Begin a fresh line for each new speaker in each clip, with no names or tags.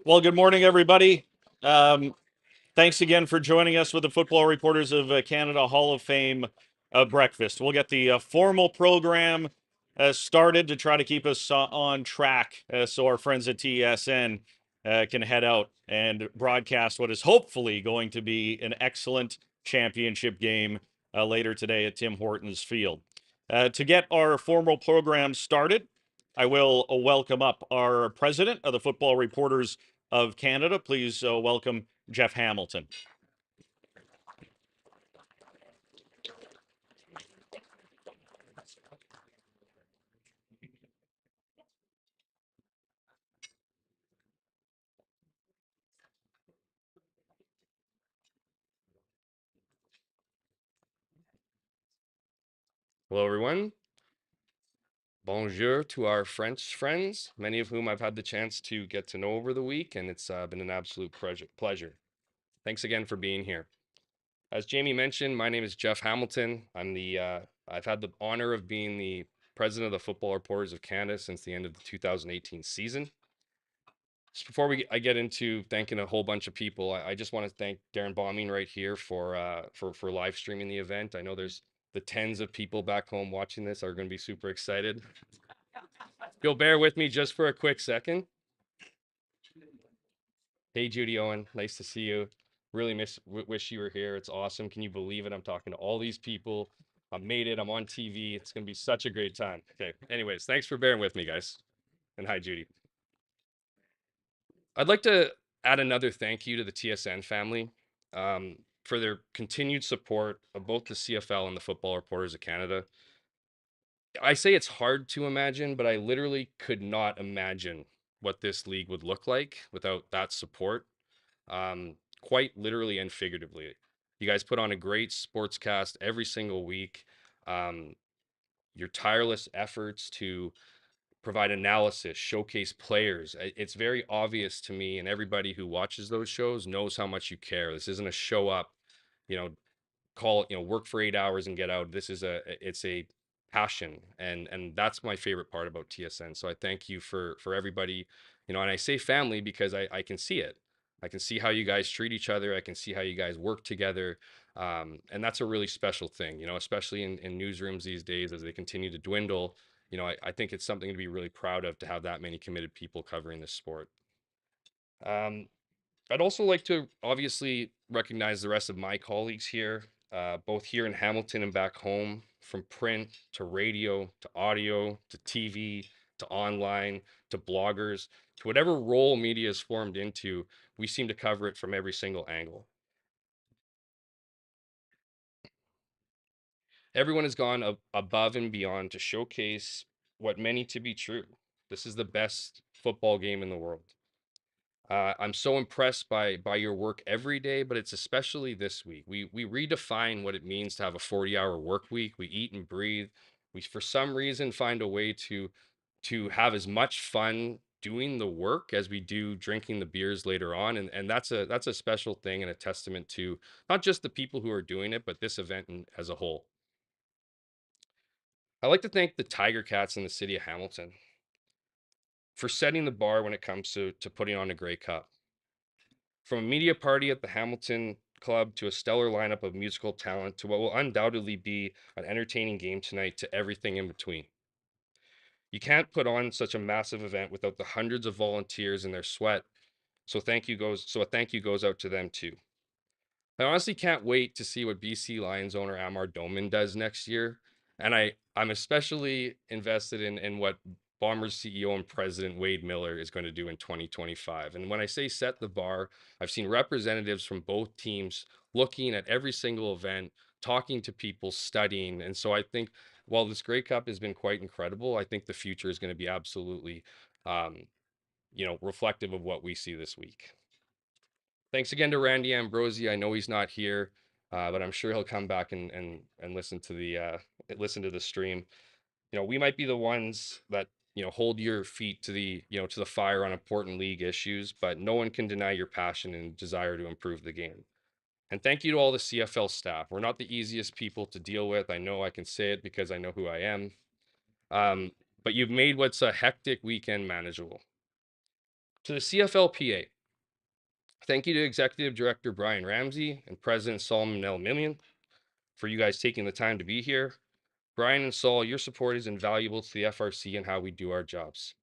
Well, good morning, everybody. Thanks again for joining us with the Football Reporters of Canada Hall of Fame breakfast. We'll get the formal program started to try to keep us on track so our friends at TSN can head out and broadcast what is hopefully going to be an excellent championship game later today at Tim Hortons Field. To get our formal program started, I will welcome up our president of the Football Reporters of Canada. Please welcome Jeff Hamilton.
Hello, everyone. Bonjour to our French friends, many of whom I've had the chance to get to know over the week, and it's been an absolute pleasure. Thanks again for being here. As Jamie mentioned, my name is Jeff Hamilton. I've had the honor of being the president of the Football Reporters of Canada since the end of the 2018 season. Just before I get into thanking a whole bunch of people, I just want to thank Darrin Bauming right here for live streaming the event. I know there's the tens of people back home watching this are going to be super excited. If you'll bear with me just for a quick second. Hey, Judy Owen, nice to see you. Really wish you were here. It's awesome. Can you believe it? I'm talking to all these people. I made it. I'm on TV. It's going to be such a great time. Okay. Anyways, thanks for bearing with me, guys. And hi, Judy. I'd like to add another thank you to the TSN family for their continued support of both the CFL and the Football Reporters of Canada. I say it's hard to imagine, but I literally could not imagine what this league would look like without that support, quite literally and figuratively. You guys put on a great sportscast every single week. Your tireless efforts to provide analysis, showcase players. It's very obvious to me, and everybody who watches those shows knows how much you care. This isn't a show up, work for 8 hours and get out. It's a passion, and that's my favorite part about TSN. So I thank you for everybody, and I say family because I can see it. I can see how you guys treat each other. I can see how you guys work together. And that's a really special thing, especially in newsrooms these days as they continue to dwindle. I think it's something to be really proud of to have that many committed people covering this sport. I'd also like to obviously recognize the rest of my colleagues here, both here in Hamilton and back home, from print to radio to audio to TV to online to bloggers to whatever role media is formed into. We seem to cover it from every single angle. Everyone has gone above and beyond to showcase what many to be true. This is the best football game in the world. I'm so impressed by your work every day, but it's especially this week. We redefine what it means to have a 40-hour work week. We eat and breathe. We, for some reason, find a way to have as much fun doing the work as we do drinking the beers later on, and that's a special thing and a testament to not just the people who are doing it, but this event as a whole. I'd like to thank the Tiger Cats in the city of Hamilton for setting the bar when it comes to putting on a Grey Cup. From a media party at the Hamilton Club to a stellar lineup of musical talent to what will undoubtedly be an entertaining game tonight to everything in between. You can't put on such a massive event without the hundreds of volunteers and their sweat, so a thank you goes out to them too. I honestly can't wait to see what BC Lions owner Amar Doman does next year, and I'm especially invested in what Bombers CEO and president Wade Miller is going to do in 2025. And when I say set the bar, I've seen representatives from both teams looking at every single event, talking to people, studying. And so I think while this Grey Cup has been quite incredible, I think the future is going to be absolutely, reflective of what we see this week. Thanks again to Randy Ambrosie. I know he's not here, but I'm sure he'll come back and listen to the stream. We might be the ones that hold your feet to the fire on important league issues, but no one can deny your passion and desire to improve the game. And thank you to all the CFL staff. We're not the easiest people to deal with. I know I can say it because I know who I am. But you've made what's a hectic weekend manageable. To the CFLPA, thank you to Executive Director Brian Ramsey and President Solomon L. Millian for you guys taking the time to be here. Brian and Saul, your support is invaluable to the FRC and how we do our jobs.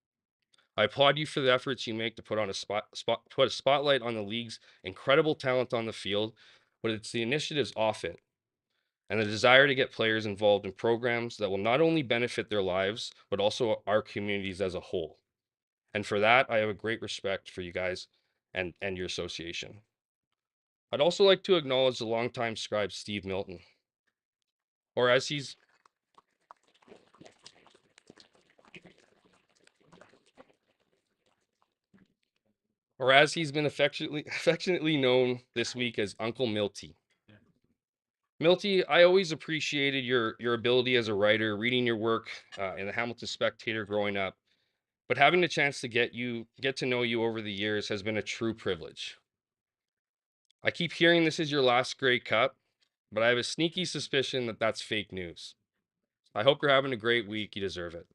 I applaud you for the efforts you make to put a spotlight on the league's incredible talent on the field, but it's the initiatives off it and the desire to get players involved in programs that will not only benefit their lives, but also our communities as a whole. And for that, I have a great respect for you guys and your association. I'd also like to acknowledge the longtime scribe, Steve Milton, or as he's been affectionately known this week as Uncle Milty. Milty, I always appreciated your ability as a writer, reading your work in the Hamilton Spectator growing up, but having the chance to get to know you over the years has been a true privilege. I keep hearing this is your last Grey Cup, but I have a sneaky suspicion that that's fake news. I hope you're having a great week. You deserve it.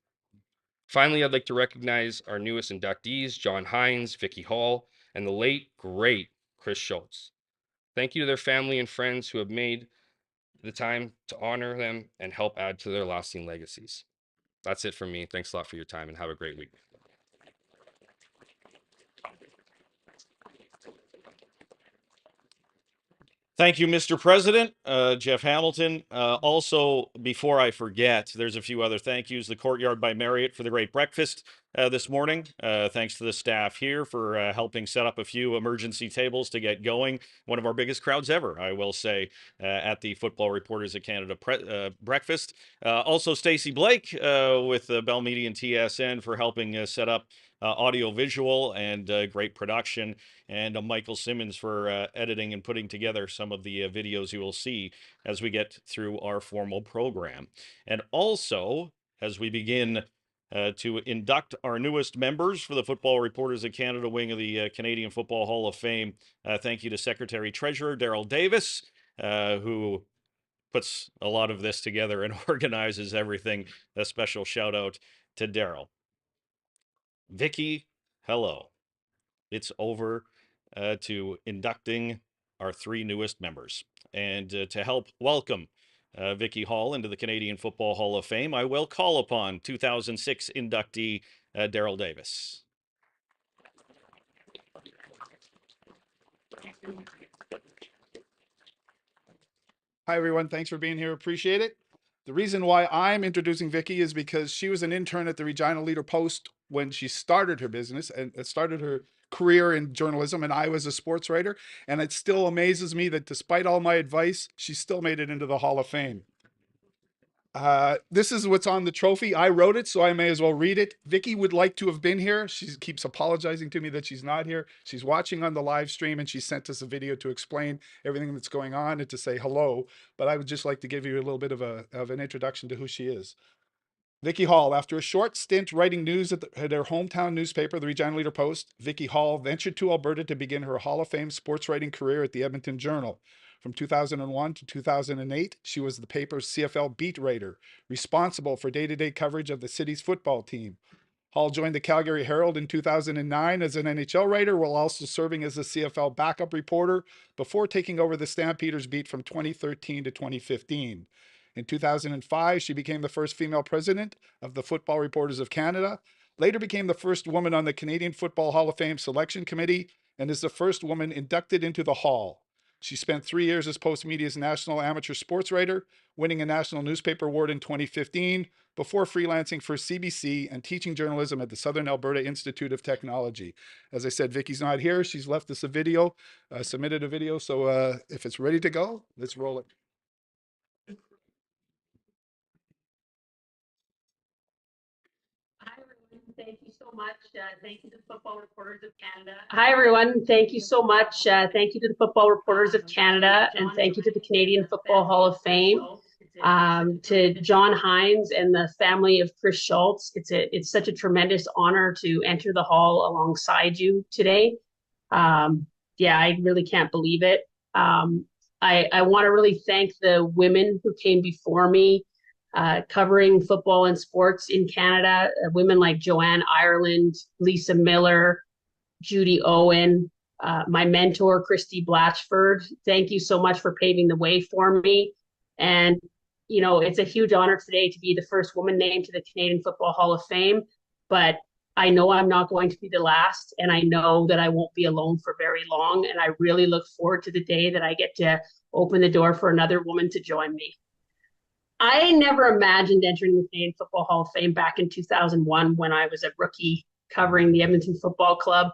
Finally, I'd like to recognize our newest inductees, Jon Hynes, Vicki Hall, and the late, great Chris Schultz. Thank you to their family and friends who have made the time to honor them and help add to their lasting legacies. That's it from me. Thanks a lot for your time and have a great week.
Thank you, Mr. President, Jeff Hamilton. Also, before I forget, there's a few other thank yous. The Courtyard by Marriott for the great breakfast this morning. Thanks to the staff here for helping set up a few emergency tables to get going. One of our biggest crowds ever, I will say, at the Football Reporters of Canada breakfast. Also, Stacey Blake with Bell Media and TSN for helping set up audio visual and great production, and Michael Simmons for editing and putting together some of the videos you will see as we get through our formal program. And also, as we begin to induct our newest members for the Football Reporters of Canada wing of the Canadian Football Hall of Fame, thank you to Secretary Treasurer Darrell Davis, who puts a lot of this together and organizes everything. A special shout out to Darrell. Vicki, hello. It's over to inducting our three newest members. And to help welcome Vicki Hall into the Canadian Football Hall of Fame, I will call upon 2006 inductee Darrell Davis.
Hi, everyone. Thanks for being here. Appreciate it. The reason why I'm introducing Vicki is because she was an intern at the Regina Leader Post when she started her business and started her career in journalism, and I was a sports writer. And it still amazes me that despite all my advice, she still made it into the Hall of Fame. This is what's on the trophy. I wrote it, so I may as well read it. Vicki would like to have been here. She keeps apologizing to me that she's not here. She's watching on the live stream, and she sent us a video to explain everything that's going on and to say hello. But I would just like to give you a little bit of an introduction to who she is. Vicki Hall, after a short stint writing news at her hometown newspaper, the Regina Leader Post, Vicki Hall ventured to Alberta to begin her Hall of Fame sports writing career at the Edmonton Journal. From 2001 to 2008, she was the paper's CFL beat writer, responsible for day-to-day coverage of the city's football team. Hall joined the Calgary Herald in 2009 as an NHL writer, while also serving as a CFL backup reporter before taking over the Stampeders beat from 2013 to 2015. In 2005, she became the first female president of the Football Reporters of Canada, later became the first woman on the Canadian Football Hall of Fame Selection Committee, and is the first woman inducted into the Hall. She spent 3 years as Postmedia's national amateur sports writer, winning a national newspaper award in 2015, before freelancing for CBC and teaching journalism at the Southern Alberta Institute of Technology. As I said, Vicki's not here. She's left us a video, submitted a video. So if it's ready to go, let's roll it.
Thank you so much. Thank you to the Football Reporters of Canada. Hi, everyone. Thank you so much. Thank you to the Football Reporters of Canada, and thank you to the Canadian Football Hall of Fame. To Jon Hynes and the family of Chris Schultz, it's such a tremendous honor to enter the hall alongside you today. Yeah, I really can't believe it. I want to really thank the women who came before me, covering football and sports in Canada, women like Joanne Ireland, Lisa Miller, Judy Owen, my mentor, Christy Blatchford. Thank you so much for paving the way for me. And, you know, it's a huge honor today to be the first woman named to the Canadian Football Hall of Fame, but I know I'm not going to be the last, and I know that I won't be alone for very long. And I really look forward to the day that I get to open the door for another woman to join me. I never imagined entering the Canadian Football Hall of Fame back in 2001 when I was a rookie covering the Edmonton Football Club.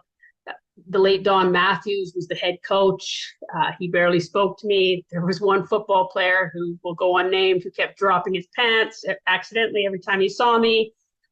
The late Don Matthews was the head coach. He barely spoke to me. There was one football player who will go unnamed who kept dropping his pants accidentally every time he saw me.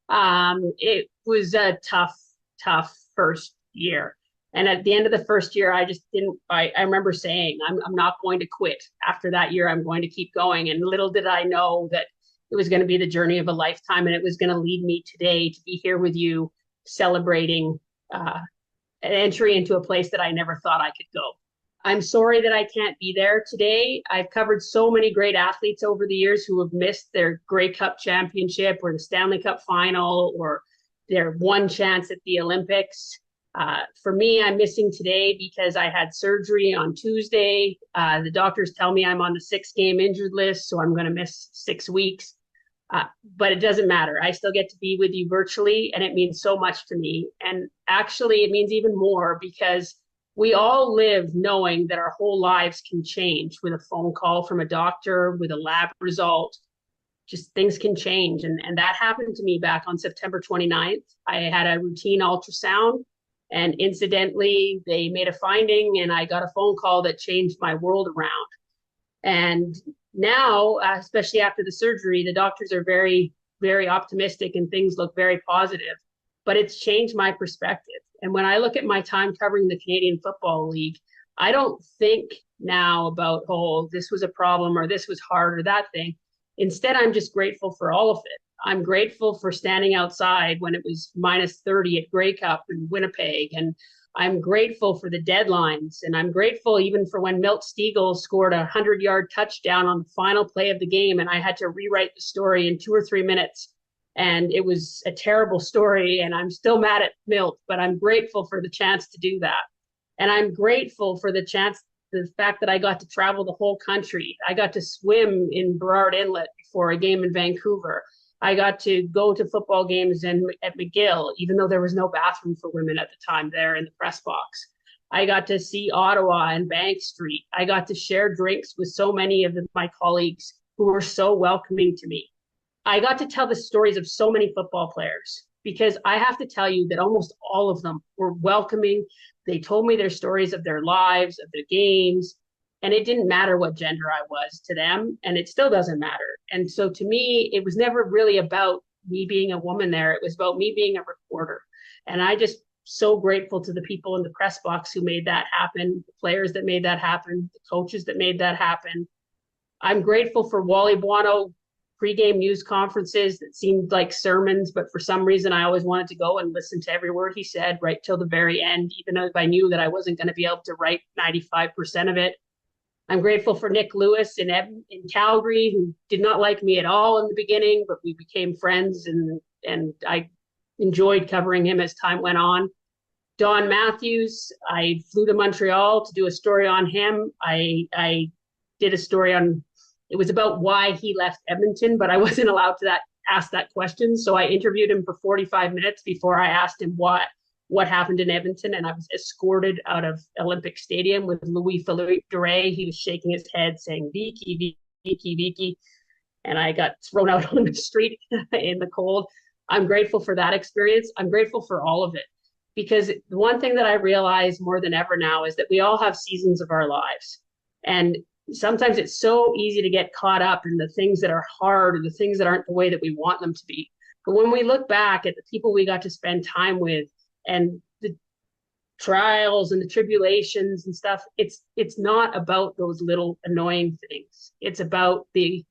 It was a tough first year. And at the end of the first year, I just didn't, I remember saying, I'm not going to quit. After that year, I'm going to keep going. And little did I know that it was going to be the journey of a lifetime, and it was going to lead me today to be here with you celebrating an entry into a place that I never thought I could go. I'm sorry that I can't be there today. I've covered so many great athletes over the years who have missed their Grey Cup championship or the Stanley Cup final or their one chance at the Olympics. For me, I'm missing today because I had surgery on Tuesday. The doctors tell me I'm on the 6-game injured list, so I'm going to miss 6 weeks. But it doesn't matter. I still get to be with you virtually, and it means so much to me. And actually, it means even more because we all live knowing that our whole lives can change with a phone call from a doctor, with a lab result. Just things can change. And that happened to me back on September 29th. I had a routine ultrasound, and incidentally, they made a finding, and I got a phone call that changed my world around. And now, especially after the surgery, the doctors are very, very optimistic and things look very positive, but it's changed my perspective. And when I look at my time covering the Canadian Football League, I don't think now about, oh, this was a problem or this was hard or that thing. Instead, I'm just grateful for all of it. I'm grateful for standing outside when it was minus 30 at Grey Cup in Winnipeg. And I'm grateful for the deadlines. And I'm grateful even for when Milt Stegall scored a 100-yard touchdown on the final play of the game. And I had to rewrite the story in 2 or 3 minutes. And it was a terrible story. And I'm still mad at Milt, but I'm grateful for the chance to do that. And I'm grateful for the fact that I got to travel the whole country. I got to swim in Burrard Inlet before a game in Vancouver. I got to go to football games at McGill, even though there was no bathroom for women at the time there in the press box. I got to see Ottawa and Bank Street. I got to share drinks with so many of my colleagues who were so welcoming to me. I got to tell the stories of so many football players because I have to tell you that almost all of them were welcoming. They told me their stories of their lives, of their games, and it didn't matter what gender I was to them, and it still doesn't matter. And so to me, it was never really about me being a woman there. It was about me being a reporter. And I just so grateful to the people in the press box who made that happen, the players that made that happen, the coaches that made that happen. I'm grateful for Wally Buono pregame news conferences that seemed like sermons, but for some reason I always wanted to go and listen to every word he said right till the very end, even though I knew that I wasn't going to be able to write 95% of it. I'm grateful for Nick Lewis in Calgary, who did not like me at all in the beginning, but we became friends, and I enjoyed covering him as time went on. Don Matthews, I flew to Montreal to do a story on him. I did a story on, it was about why he left Edmonton, but I wasn't allowed to ask that question. So I interviewed him for 45 minutes before I asked him what happened in Edmonton, and I was escorted out of Olympic Stadium with Louis-Philippe Duray. He was shaking his head saying, Vicki, Vicki, Vicki. And I got thrown out on the street in the cold. I'm grateful for that experience. I'm grateful for all of it. Because the one thing that I realize more than ever now is that we all have seasons of our lives. And sometimes it's so easy to get caught up in the things that are hard or the things that aren't the way that we want them to be. But when we look back at the people we got to spend time with and the trials and the tribulations and stuff, it's not about those little annoying things. It's about the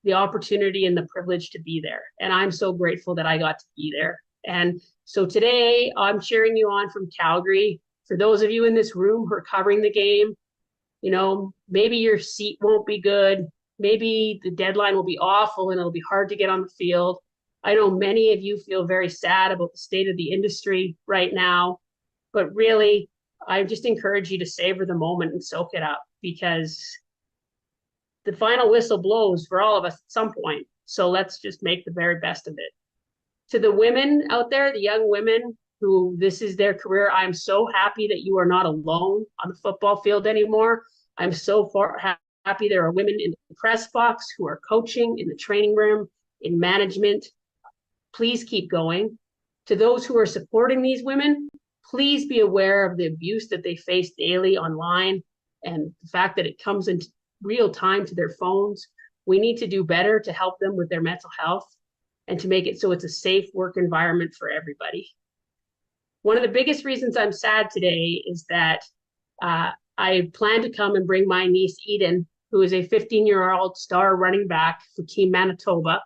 the opportunity and the privilege to be there. And I'm so grateful that I got to be there. And so today I'm cheering you on from Calgary. For those of you in this room who are covering the game, maybe your seat won't be good. Maybe the deadline will be awful and it'll be hard to get on the field. I know many of you feel very sad about the state of the industry right now, but really, I just encourage you to savor the moment and soak it up, because the final whistle blows for all of us at some point. So let's just make the very best of it. To the women out there, the young women who this is their career, I'm so happy that you are not alone on the football field anymore. I'm so happy there are women in the press box who are coaching, in the training room, in management. Please keep going. To those who are supporting these women, please be aware of the abuse that they face daily online and the fact that it comes in real time to their phones. We need to do better to help them with their mental health and to make it so it's a safe work environment for everybody. One of the biggest reasons I'm sad today is that I plan to come and bring my niece Eden, who is a 15-year-old star running back for Team Manitoba.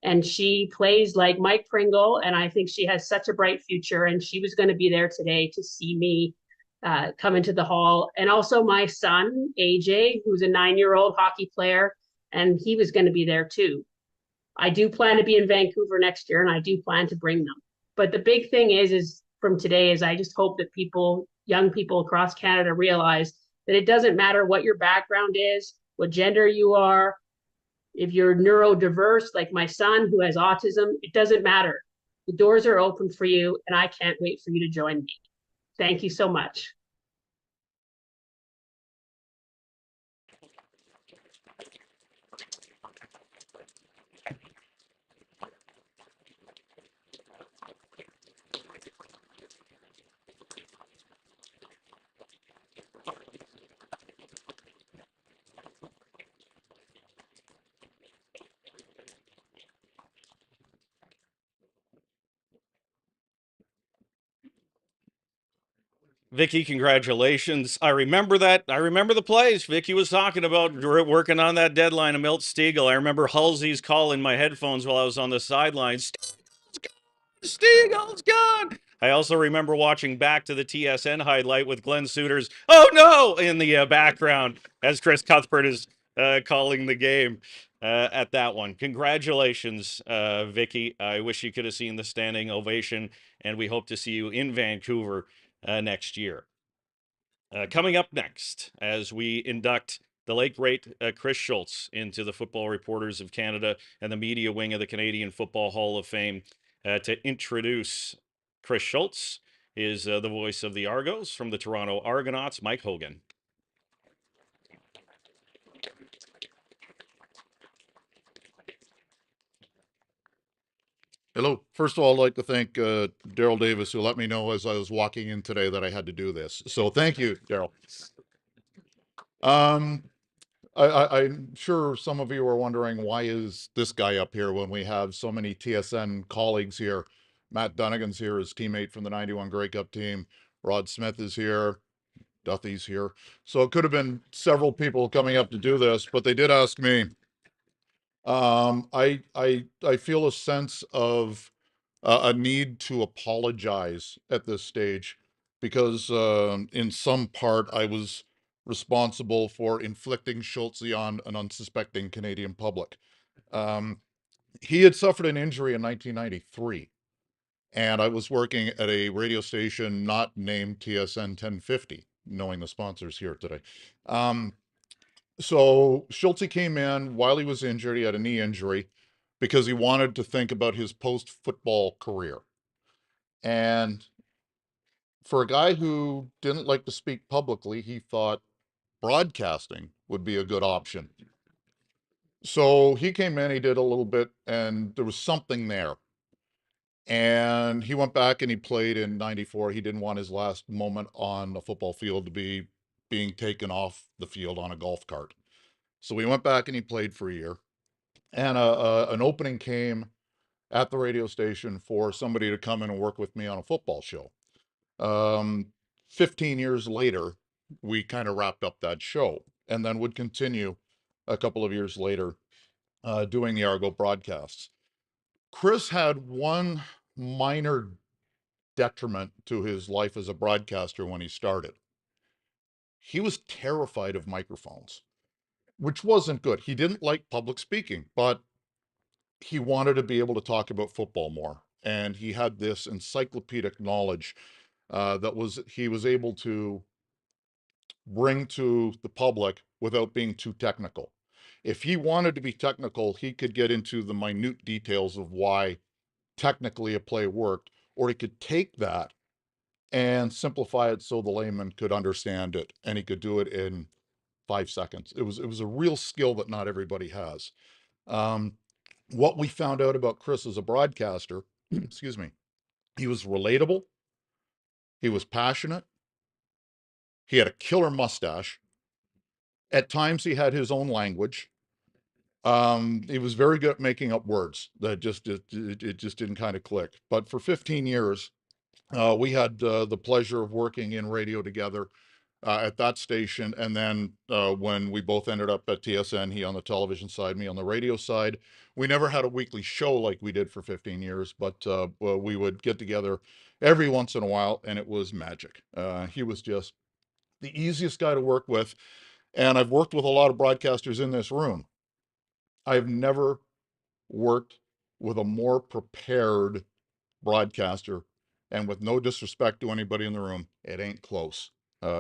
And she plays like Mike Pringle, and I think she has such a bright future. And she was going to be there today to see me come into the hall. And also my son, AJ, who's a 9-year-old hockey player, and he was going to be there too. I do plan to be in Vancouver next year, and I do plan to bring them. But the big thing is from today is I just hope that young people across Canada realize that it doesn't matter what your background is, what gender you are. If you're neurodiverse, like my son who has autism, it doesn't matter. The doors are open for you, and I can't wait for you to join me. Thank you so much.
Vicki, congratulations. I remember that. I remember the plays Vicki was talking about working on that deadline of Milt Stiegel. I remember Halsey's call in my headphones while I was on the sidelines. Stiegel's gone. I also remember watching back to the TSN highlight with Glenn Suiters, "Oh no!" in the background as Chris Cuthbert is calling the game at that one. Congratulations, Vicki. I wish you could have seen the standing ovation, and we hope to see you in Vancouver next year. Coming up next, as we induct the late great Chris Schultz into the Football Reporters of Canada and the media wing of the Canadian Football Hall of Fame, to introduce Chris Schultz is the voice of the Argos from the Toronto Argonauts, Mike Hogan.
Hello. First of all, I'd like to thank Darrell Davis, who let me know as I was walking in today that I had to do this. So thank you, Darrell. I'm sure some of you are wondering, why is this guy up here when we have so many TSN colleagues here? Matt Dunnigan's here, his teammate from the 91 Grey Cup team. Rod Smith is here. Duthie's here. So it could have been several people coming up to do this, but they did ask me. I feel a sense of a need to apologize at this stage because in some part I was responsible for inflicting Schultz on an unsuspecting Canadian public. He had suffered an injury in 1993, and I was working at a radio station not named TSN 1050, knowing the sponsors here today. So Schultz came in while he was injured. He had a knee injury because he wanted to think about his post-football career. And for a guy who didn't like to speak publicly, he thought broadcasting would be a good option. So he came in, he did a little bit, and there was something there. And he went back and he played in 94. He didn't want his last moment on a football field to be being taken off the field on a golf cart. So he went back and he played for a year. And an opening came at the radio station for somebody to come in and work with me on a football show. 15 years later, we kind of wrapped up that show and then would continue a couple of years later doing the Argo broadcasts. Chris had one minor detriment to his life as a broadcaster when he started. He was terrified of microphones, which wasn't good. He didn't like public speaking, but he wanted to be able to talk about football more. And he had this encyclopedic knowledge he was able to bring to the public without being too technical. If he wanted to be technical, he could get into the minute details of why technically a play worked, or he could take that and simplify it so the layman could understand it, and he could do it in 5 seconds. It was a real skill that not everybody has. What we found out about Chris as a broadcaster, excuse me, he was relatable, he was passionate, he had a killer mustache. At times he had his own language. He was very good at making up words that it just didn't kind of click. But for 15 years, we had the pleasure of working in radio together at that station. And then when we both ended up at TSN, he on the television side, me on the radio side, we never had a weekly show like we did for 15 years, but we would get together every once in a while, and it was magic. He was just the easiest guy to work with. And I've worked with a lot of broadcasters in this room. I've never worked with a more prepared broadcaster, and with no disrespect to anybody in the room, it ain't close.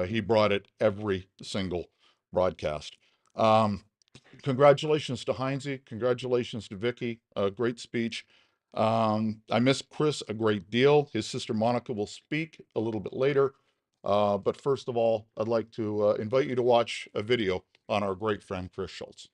He brought it every single broadcast. Congratulations to Hines. Congratulations to Vicki. Great speech. I miss Chris a great deal. His sister Monica will speak a little bit later. But first of all, I'd like to invite you to watch a video on our great friend, Chris Schultz.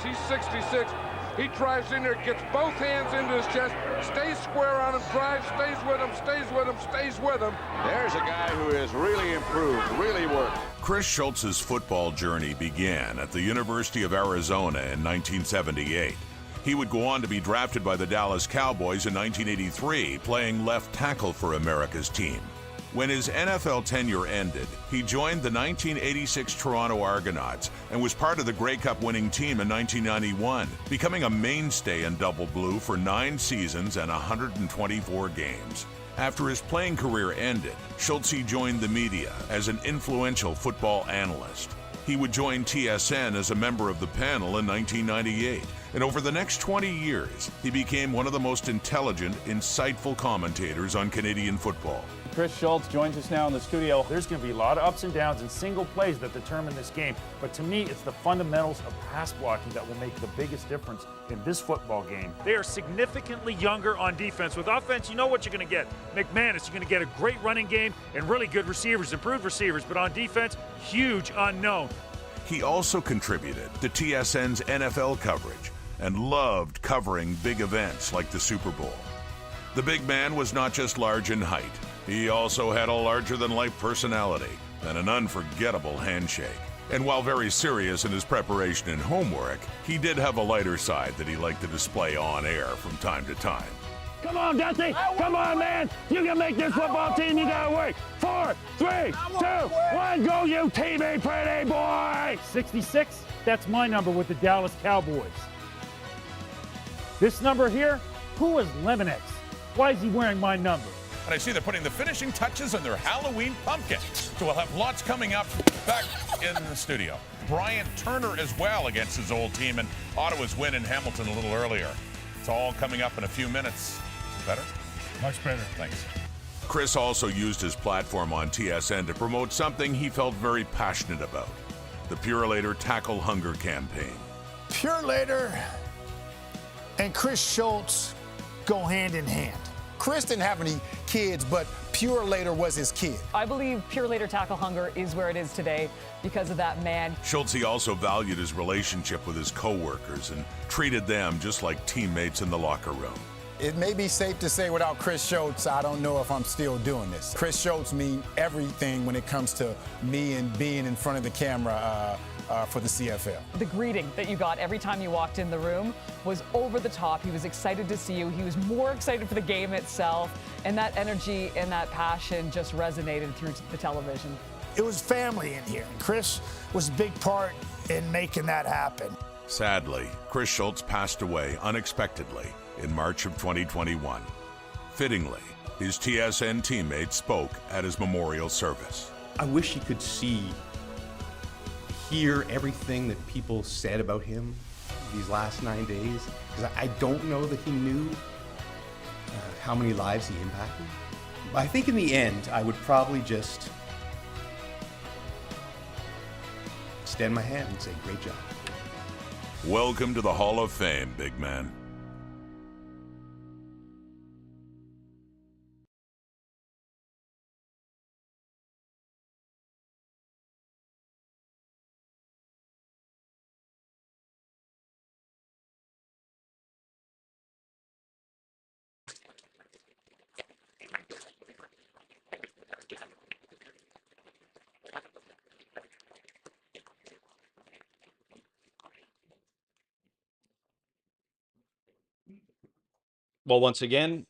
He's 66. He drives in there, gets both hands into his chest, stays square on him, drives, stays with him, stays with him, stays with him.
There's a guy who has really improved, really worked.
Chris Schultz's football journey began at the University of Arizona in 1978. He would go on to be drafted by the Dallas Cowboys in 1983, playing left tackle for America's team. When his NFL tenure ended, he joined the 1986 Toronto Argonauts and was part of the Grey Cup winning team in 1991, becoming a mainstay in Double Blue for 9 seasons and 124 games. After his playing career ended, Schultz joined the media as an influential football analyst. He would join TSN as a member of the panel in 1998, and over the next 20 years, he became one of the most intelligent, insightful commentators on Canadian football.
Chris Schultz joins us now in the studio. There's going to be a lot of ups and downs and single plays that determine this game. But to me, it's the fundamentals of pass blocking that will make the biggest difference in this football game.
They are significantly younger on defense. With offense, you know what you're going to get. McManus, you're going to get a great running game and really good receivers, improved receivers. But on defense, huge unknown.
He also contributed to TSN's NFL coverage and loved covering big events like the Super Bowl. The big man was not just large in height. He also had a larger-than-life personality and an unforgettable handshake. And while very serious in his preparation and homework, he did have a lighter side that he liked to display on air from time to time.
Come on, Dusty. Come on, man. You can make this football team. You got to work. 4, 3, 2, 1. Go, you TV pretty boy.
66, that's my number with the Dallas Cowboys. This number here, who is Lemonex? Why is he wearing my number?
And I see they're putting the finishing touches on their Halloween pumpkin. So we'll have lots coming up back in the studio. Brian Turner as well against his old team, and Ottawa's win in Hamilton a little earlier. It's all coming up in a few minutes. Is it better?
Much better.
Thanks.
Chris also used his platform on TSN to promote something he felt very passionate about, the Purelator Tackle Hunger campaign.
Purelator and Chris Schultz go hand in hand. Chris didn't have any kids, but Purelator was his kid.
I believe Purelator Tackle Hunger is where it is today because of that man.
Schultz also valued his relationship with his co-workers and treated them just like teammates in the locker room.
It may be safe to say without Chris Schultz, I don't know if I'm still doing this. Chris Schultz means everything when it comes to me and being in front of the camera for the CFL.
The greeting that you got every time you walked in the room was over the top. He was excited to see you. He was more excited for the game itself. And that energy and that passion just resonated through the television.
It was family in here. And Chris was a big part in making that happen.
Sadly, Chris Schultz passed away unexpectedly in March of 2021. Fittingly, his TSN teammates spoke at his memorial service.
I wish he could hear everything that people said about him these last 9 days, because I don't know that he knew how many lives he impacted. But I think in the end, I would probably just extend my hand and say, great job.
Welcome to the Hall of Fame, big man.
Well, once again,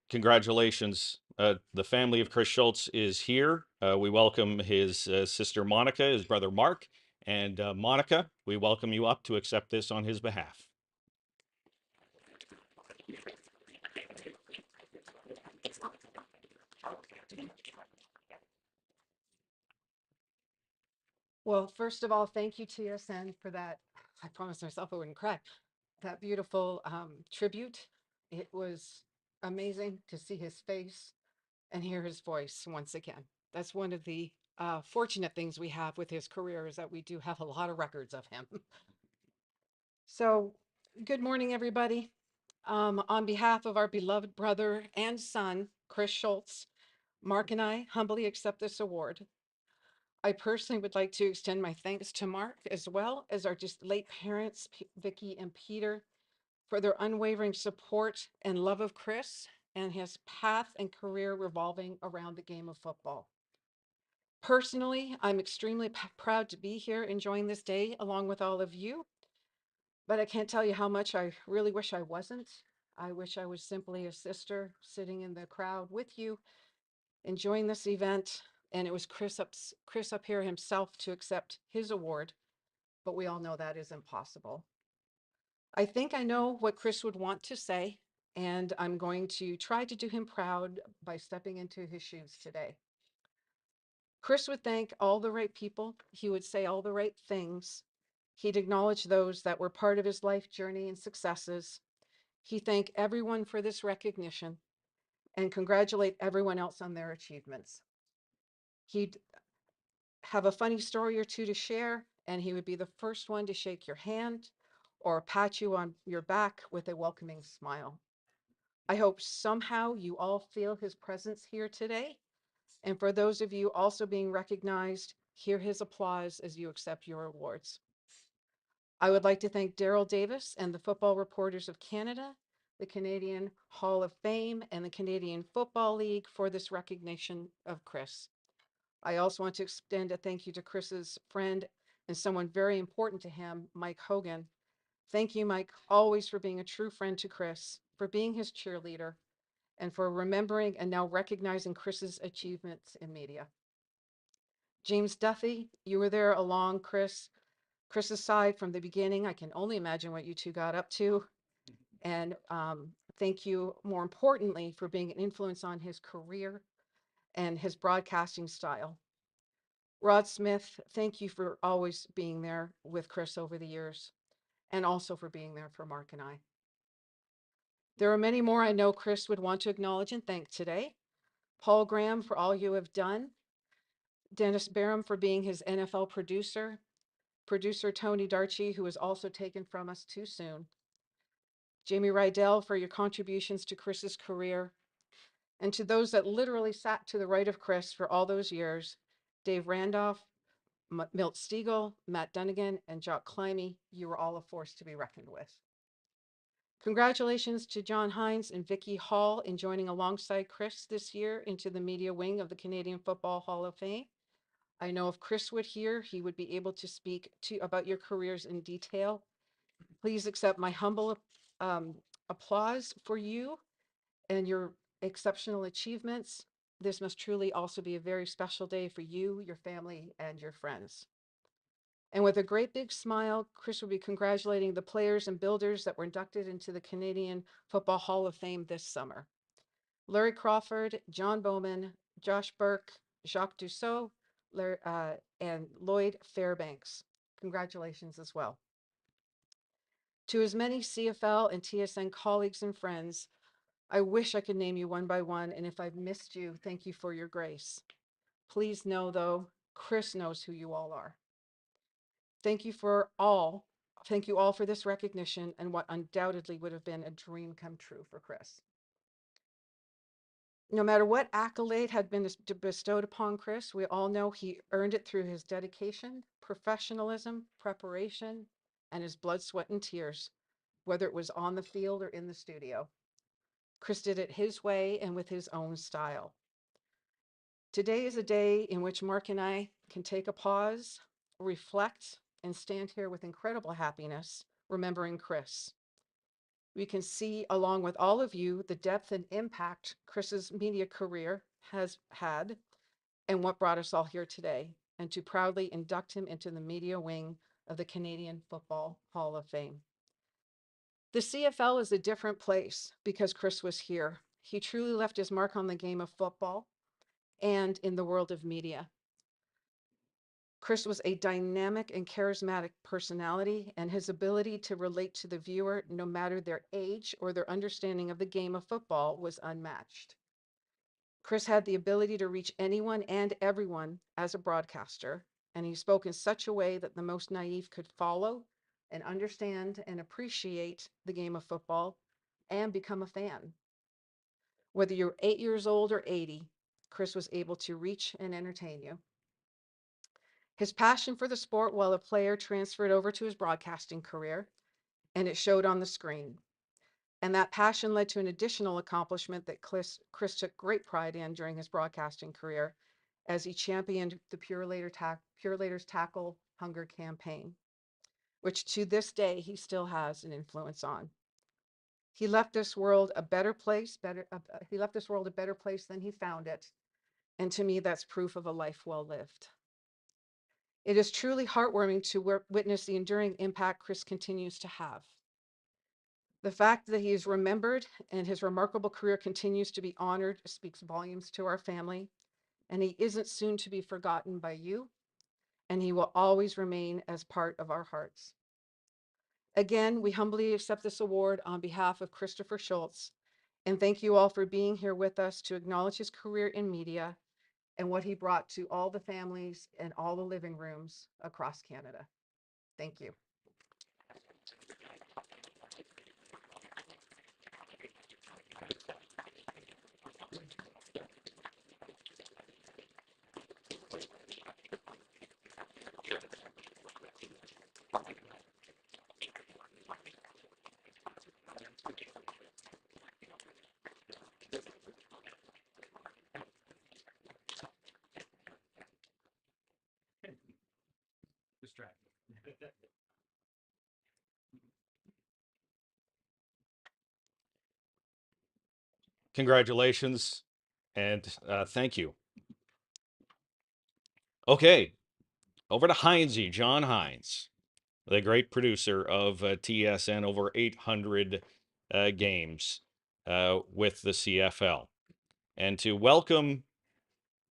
congratulations. The family of Chris Schultz is here. We welcome his sister Monica, his brother Mark, and Monica, we welcome you up to accept this on his behalf.
Well, first of all, thank you, TSN, for that. I promised myself I wouldn't cry. That beautiful tribute. It was amazing to see his face and hear his voice once again. That's one of the fortunate things we have with his career, is that we do have a lot of records of him. So, good morning, everybody. On behalf of our beloved brother and son, Chris Schultz, Mark and I humbly accept this award. I personally would like to extend my thanks to Mark, as well as our just late parents, Vicki and Peter, for their unwavering support and love of Chris and his path and career revolving around the game of football. Personally, I'm extremely proud to be here enjoying this day along with all of you, but I can't tell you how much I really wish I wasn't. I wish I was simply a sister sitting in the crowd with you, enjoying this event. And it was Chris up here himself to accept his award, but we all know that is impossible. I think I know what Chris would want to say, and I'm going to try to do him proud by stepping into his shoes today. Chris would thank all the right people. He would say all the right things. He'd acknowledge those that were part of his life journey and successes. He thanked everyone for this recognition and congratulate everyone else on their achievements. He'd have a funny story or two to share, and he would be the first one to shake your hand or pat you on your back with a welcoming smile. I hope somehow you all feel his presence here today. And for those of you also being recognized, hear his applause as you accept your awards. I would like to thank Darrell Davis and the Football Reporters of Canada, the Canadian Hall of Fame, and the Canadian Football League for this recognition of Chris. I also want to extend a thank you to Chris's friend and someone very important to him, Mike Hogan. Thank you, Mike, always for being a true friend to Chris, for being his cheerleader, and for remembering and now recognizing Chris's achievements in media. James Duthie, you were there along Chris's side from the beginning. I can only imagine what you two got up to. And thank you, more importantly, for being an influence on his career and his broadcasting style. Rod Smith, thank you for always being there with Chris over the years, and also for being there for Mark and I. There are many more I know Chris would want to acknowledge and thank today. Paul Graham for all you have done. Dennis Barham for being his NFL producer. Producer Tony Darchie, who was also taken from us too soon. Jamie Rydell for your contributions to Chris's career. And to those that literally sat to the right of Chris for all those years, Dave Randolph, Milt Stiegel, Matt Dunnigan, and Jock Climby, you were all a force to be reckoned with. Congratulations to Jon Hynes and Vicki Hall in joining alongside Chris this year into the media wing of the Canadian Football Hall of Fame. I know if Chris would here, he would be able to speak about your careers in detail. Please accept my humble applause for you and your exceptional achievements. This must truly also be a very special day for you, your family, and your friends. And with a great big smile, Chris will be congratulating the players and builders that were inducted into the Canadian Football Hall of Fame this summer. Larry Crawford, Darrin Bauming, Josh Burke, Jacques Dussault, and Lloyd Fairbanks. Congratulations as well. To as many CFL and TSN colleagues and friends, I wish I could name you one by one, and if I've missed you, thank you for your grace. Please know, though, Chris knows who you all are. Thank you all for this recognition and what undoubtedly would have been a dream come true for Chris. No matter what accolade had been bestowed upon Chris, we all know he earned it through his dedication, professionalism, preparation, and his blood, sweat, and tears, whether it was on the field or in the studio. Chris did it his way and with his own style. Today is a day in which Mark and I can take a pause, reflect, and stand here with incredible happiness, remembering Chris. We can see, along with all of you, the depth and impact Chris's media career has had and what brought us all here today, and to proudly induct him into the media wing of the Canadian Football Hall of Fame. The CFL is a different place because Chris was here. He truly left his mark on the game of football and in the world of media. Chris was a dynamic and charismatic personality, and his ability to relate to the viewer, no matter their age or their understanding of the game of football, was unmatched. Chris had the ability to reach anyone and everyone as a broadcaster, and he spoke in such a way that the most naive could follow and understand and appreciate the game of football and become a fan. Whether you're 8 years old or 80, Chris was able to reach and entertain you. His passion for the sport while a player transferred over to his broadcasting career, and it showed on the screen. And that passion led to an additional accomplishment that Chris took great pride in during his broadcasting career as he championed the Pure Later's Tackle Hunger campaign, which to this day he still has an influence on. He left this world a better place, he left this world a better place than he found it. And to me, that's proof of a life well lived. It is truly heartwarming to witness the enduring impact Chris continues to have. The fact that he is remembered and his remarkable career continues to be honored speaks volumes to our family, and he isn't soon to be forgotten by you, and he will always remain as part of our hearts. Again, we humbly accept this award on behalf of Christopher Schultz, and thank you all for being here with us to acknowledge his career in media and what he brought to all the families and all the living rooms across Canada. Thank you.
Congratulations and thank you. Okay, over to Hinesy, Jon Hynes, the great producer of TSN, over 800 games with the CFL. And to welcome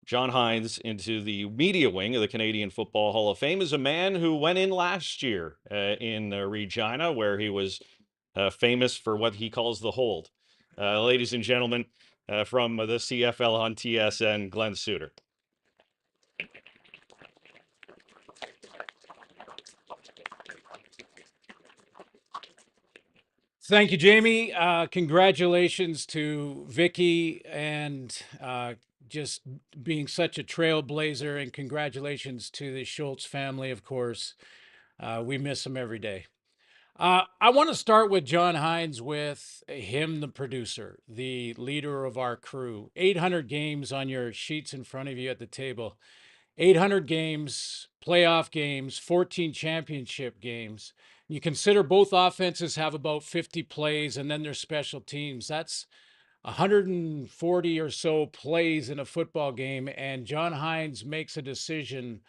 Jon Hynes into the media wing of the Canadian Football Hall of Fame is a man who went in last year in Regina, where he was famous for what he calls the hold. Ladies and gentlemen, from the CFL on TSN, Glenn Suter.
Thank you, Jamie. Congratulations to Vicki and just being such a trailblazer, and congratulations to the Schultz family, of course. We miss them every day. I want to start with Jon Hynes, with him, the producer, the leader of our crew. 800 games on your sheets in front of you at the table. 800 games, playoff games, 14 championship games. You consider both offenses have about 50 plays, and then there's special teams. That's 140 or so plays in a football game, and Jon Hynes makes a decision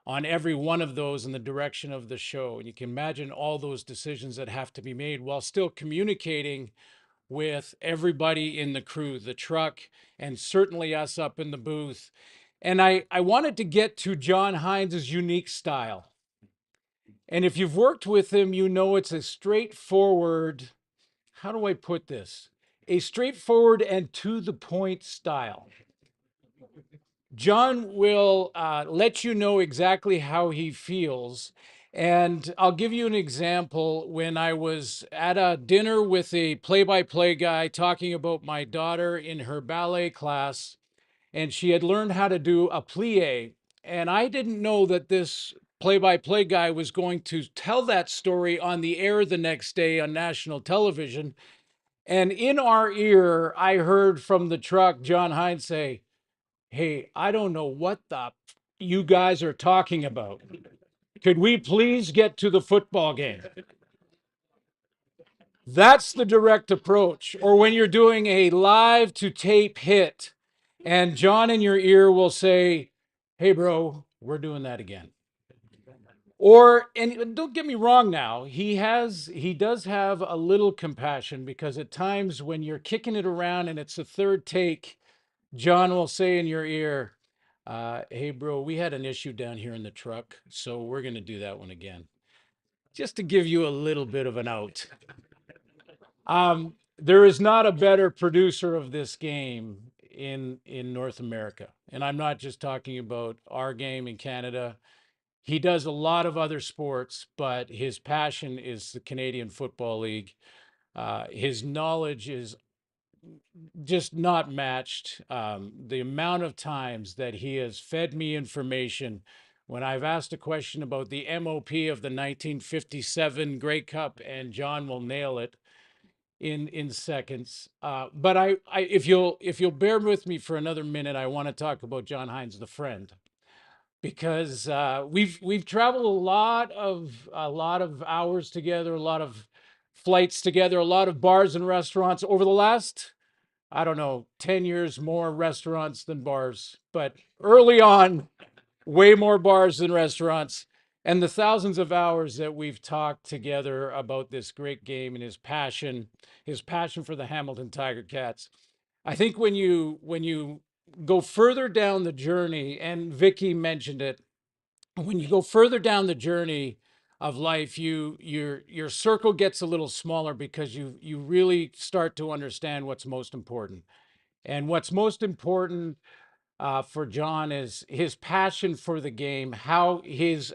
on every one of those in the direction of the show. And you can imagine all those decisions that have to be made while still communicating with everybody in the crew, the truck, and certainly us up in the booth. And I wanted to get to Jon Hynes' unique style. And if you've worked with him, you know it's a straightforward, how do I put this? A straightforward and to the point style. Jon will let you know exactly how he feels. And I'll give you an example. When I was at a dinner with a play-by-play guy talking about my daughter in her ballet class, and she had learned how to do a plie. And I didn't know that this play-by-play guy was going to tell that story on the air the next day on national television. And in our ear, I heard from the truck, Jon Hynes say, "Hey, I don't know what you guys are talking about. Could we please get to the football game?" That's the direct approach. Or when you're doing a live to tape hit, and Jon in your ear will say, "Hey, bro, we're doing that again." Or, and don't get me wrong now, he does have a little compassion, because at times when you're kicking it around and it's the third take, Jon will say in your ear, "Hey, bro, we had an issue down here in the truck, so we're going to do that one again." Just to give you a little bit of an out. There is not a better producer of this game in North America. And I'm not just talking about our game in Canada. He does a lot of other sports, but his passion is the Canadian Football League. His knowledge is just not matched. The amount of times that he has fed me information when I've asked a question about the MOP of the 1957 Grey Cup, and Jon will nail it in seconds. But if you'll bear with me for another minute, I want to talk about Jon Hynes, the friend, because we've traveled a lot of hours together, a lot of flights together, a lot of bars and restaurants over the last, I don't know, 10 years, more restaurants than bars, but early on, way more bars than restaurants. And the thousands of hours that we've talked together about this great game and his passion for the Hamilton Tiger Cats. I think when you go further down the journey, and Vicki mentioned it, when you go further down the journey of life, your circle gets a little smaller, because you really start to understand what's most important. And what's most important for Jon is his passion for the game, how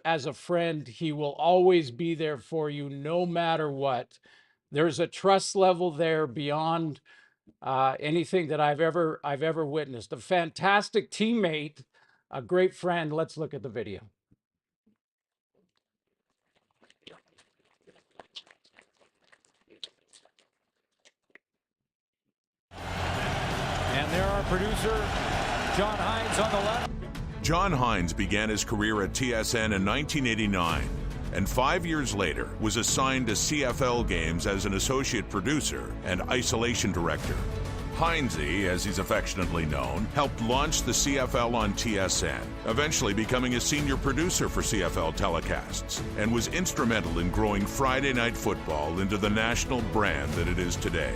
as a friend, he will always be there for you no matter what. There's a trust level there beyond anything that I've ever witnessed. A fantastic teammate, a great friend. Let's look at the video.
And there our producer, Jon Hynes, on the left.
Jon Hynes began his career at TSN in 1989, and 5 years later was assigned to CFL Games as an associate producer and isolation director. Hinesy, as he's affectionately known, helped launch the CFL on TSN, eventually becoming a senior producer for CFL telecasts, and was instrumental in growing Friday Night Football into the national brand that it is today.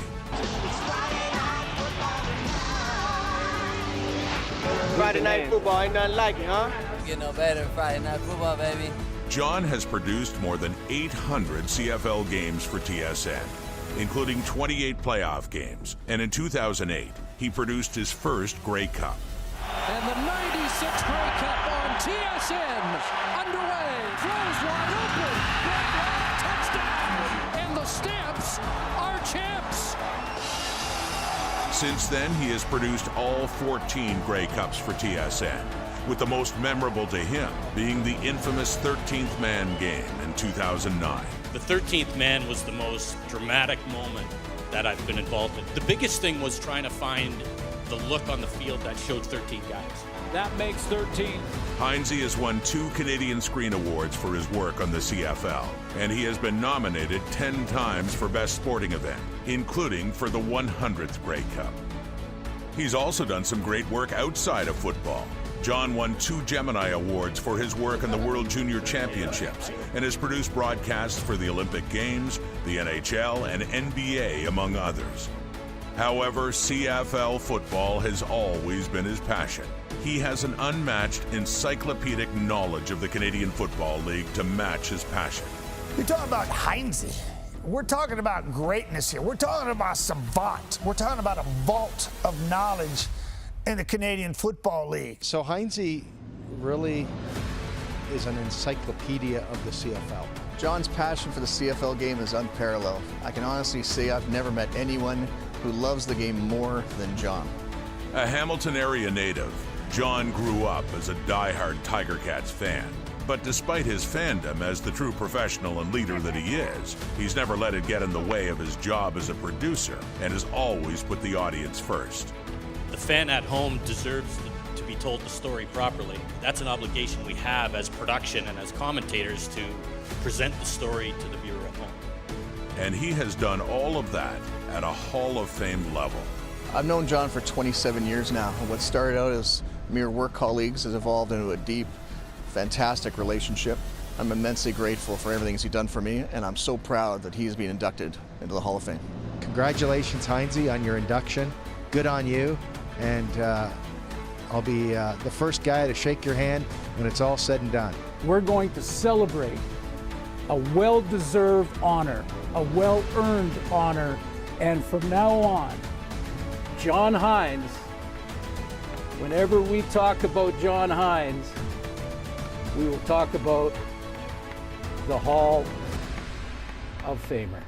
Friday Night Football ain't nothing like it, huh?
Get no better than Friday Night Football, baby.
Jon has produced more than 800 CFL games for TSN, including 28 playoff games, and in 2008, he produced his first Grey Cup.
And the 96 Grey Cup on TSN underway, throws wide open, touchdown, and the Stamps are champs.
Since then, he has produced all 14 Grey Cups for TSN, with the most memorable to him being the infamous 13th man game in 2009.
The 13th man was the most dramatic moment that I've been involved in. The biggest thing was trying to find the look on the field that showed 13 guys.
That makes 13.
Hines has won 2 Canadian Screen Awards for his work on the CFL, and he has been nominated 10 times for Best Sporting Event, including for the 100th Grey Cup. He's also done some great work outside of football. Jon won 2 Gemini Awards for his work on the World Junior Championships and has produced broadcasts for the Olympic Games, the NHL, and NBA, among others. However, CFL football has always been his passion. He has an unmatched encyclopedic knowledge of the Canadian Football League to match his passion.
You're talking about Hines. We're talking about greatness here. We're talking about savant. We're talking about a vault of knowledge in the Canadian Football League.
So Hines really is an encyclopedia of the CFL.
Jon's passion for the CFL game is unparalleled. I can honestly say I've never met anyone who loves the game more than Jon.
A Hamilton area native, Jon grew up as a diehard Tiger Cats fan. But despite his fandom as the true professional and leader that he is, he's never let it get in the way of his job as a producer and has always put the audience first.
The fan at home deserves to be told the story properly. That's an obligation we have as production and as commentators to present the story to the viewer at home.
And he has done all of that at a Hall of Fame level.
I've known Jon for 27 years now. What started out as mere work colleagues has evolved into a deep, fantastic relationship. I'm immensely grateful for everything he's done for me, and I'm so proud that he's been inducted into the Hall of Fame.
Congratulations, Hines, on your induction. Good on you. And I'll be the first guy to shake your hand when it's all said and done.
We're going to celebrate a well-deserved honor, a well-earned honor, and from now on, Jon Hynes, whenever we talk about Jon Hynes, we will talk about the Hall of Famer.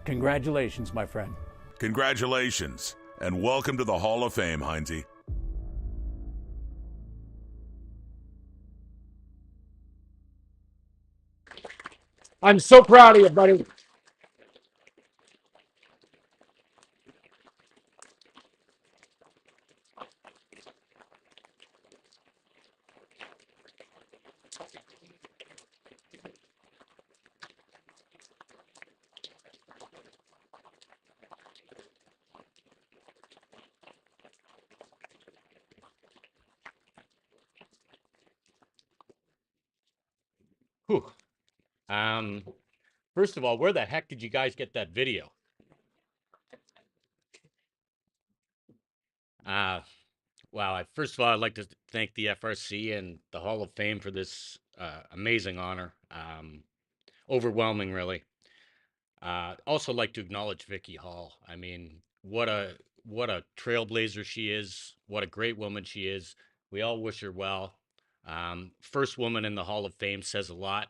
Congratulations, my friend.
Congratulations, and welcome to the Hall of Fame, Hines.
I'm so proud of you, buddy.
Whew. First of all, where the heck did you guys get that video? Wow. First of all, I'd like to thank the FRC and the Hall of Fame for this amazing honor. Overwhelming, really. Also like to acknowledge Vicki Hall. I mean, what a trailblazer she is. What a great woman she is. We all wish her well. First woman in the Hall of Fame says a lot.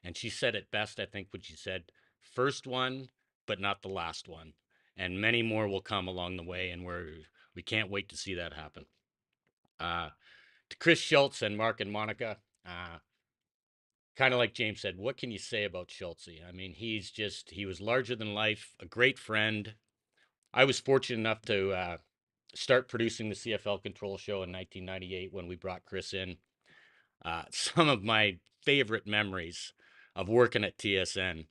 And she said it best, I think, when she said, first one, but not the last one. And many more will come along the way, and we can't wait to see that happen. To Chris Schultz and Mark and Monica, kind of like James said, what can you say about Schultz? I mean, he was larger than life, a great friend. I was fortunate enough to start producing the CFL Control Show in 1998 when we brought Chris in. Some of my favorite memories of working at TSN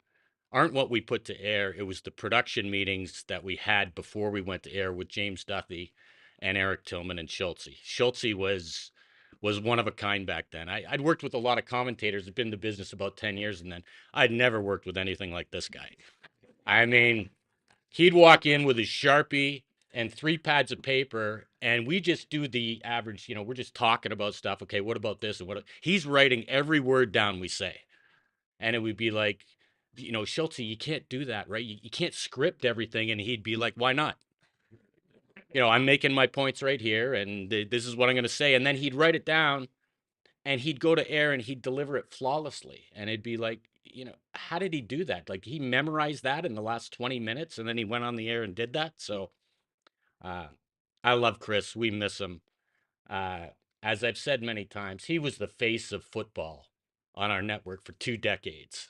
aren't what we put to air. It was the production meetings that we had before we went to air with James Duthie and Eric Tillman and Schultz. Schultz was one of a kind back then. I'd worked with a lot of commentators, had been in the business about 10 years, and then I'd never worked with anything like this guy. I mean, he'd walk in with his Sharpie and 3 pads of paper, and we just do the average, we're just talking about stuff. Okay, what about this? And he's writing every word down we say. And it would be like, Schultz, you can't do that, right? You can't script everything. And he'd be like, why not? I'm making my points right here, and this is what I'm going to say. And then he'd write it down, and he'd go to air, and he'd deliver it flawlessly. And it'd be like, how did he do that? Like, he memorized that in the last 20 minutes, and then he went on the air and did that. So I love Chris. We miss him. As I've said many times, he was the face of football on our network for 2 decades.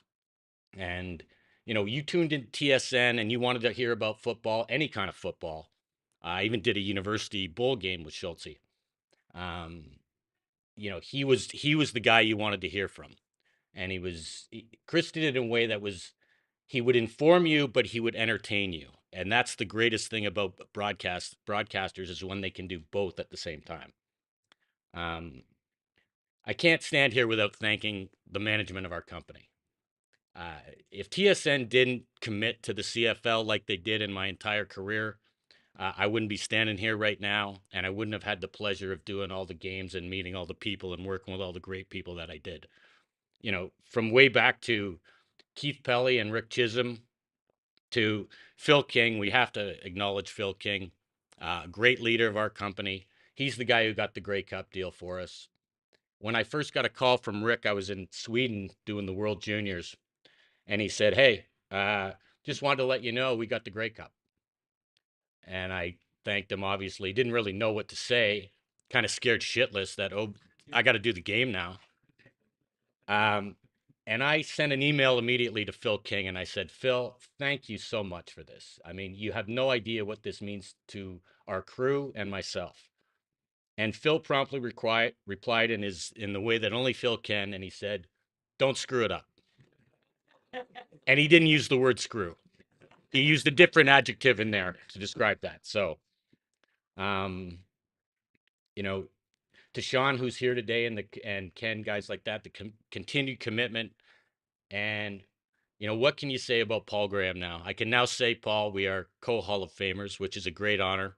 And, you tuned in TSN and you wanted to hear about football, any kind of football. I even did a university bowl game with Schultz. He was the guy you wanted to hear from. And Chris did it in a way that he would inform you, but he would entertain you. And that's the greatest thing about broadcasters is when they can do both at the same time. I can't stand here without thanking the management of our company. If TSN didn't commit to the CFL like they did in my entire career, I wouldn't be standing here right now, and I wouldn't have had the pleasure of doing all the games and meeting all the people and working with all the great people that I did. From way back to Keith Pelly and Rick Chisholm to Phil King, we have to acknowledge Phil King, great leader of our company. He's the guy who got the Grey Cup deal for us. When I first got a call from Rick, I was in Sweden doing the World Juniors, and he said, "Hey, just wanted to let you know we got the Grey Cup." And I thanked him, obviously. Didn't really know what to say. Kind of scared shitless that, I got to do the game now. And I sent an email immediately to Phil King, and I said, "Phil, thank you so much for this. I mean, you have no idea what this means to our crew and myself." And Phil promptly replied in the way that only Phil can, and he said, "Don't screw it up." And he didn't use the word screw. He used a different adjective in there to describe that. So, to Sean, who's here today, and Ken, guys like that, the continued commitment. And, what can you say about Paul Graham now? I can now say, Paul, we are co-Hall of Famers, which is a great honor.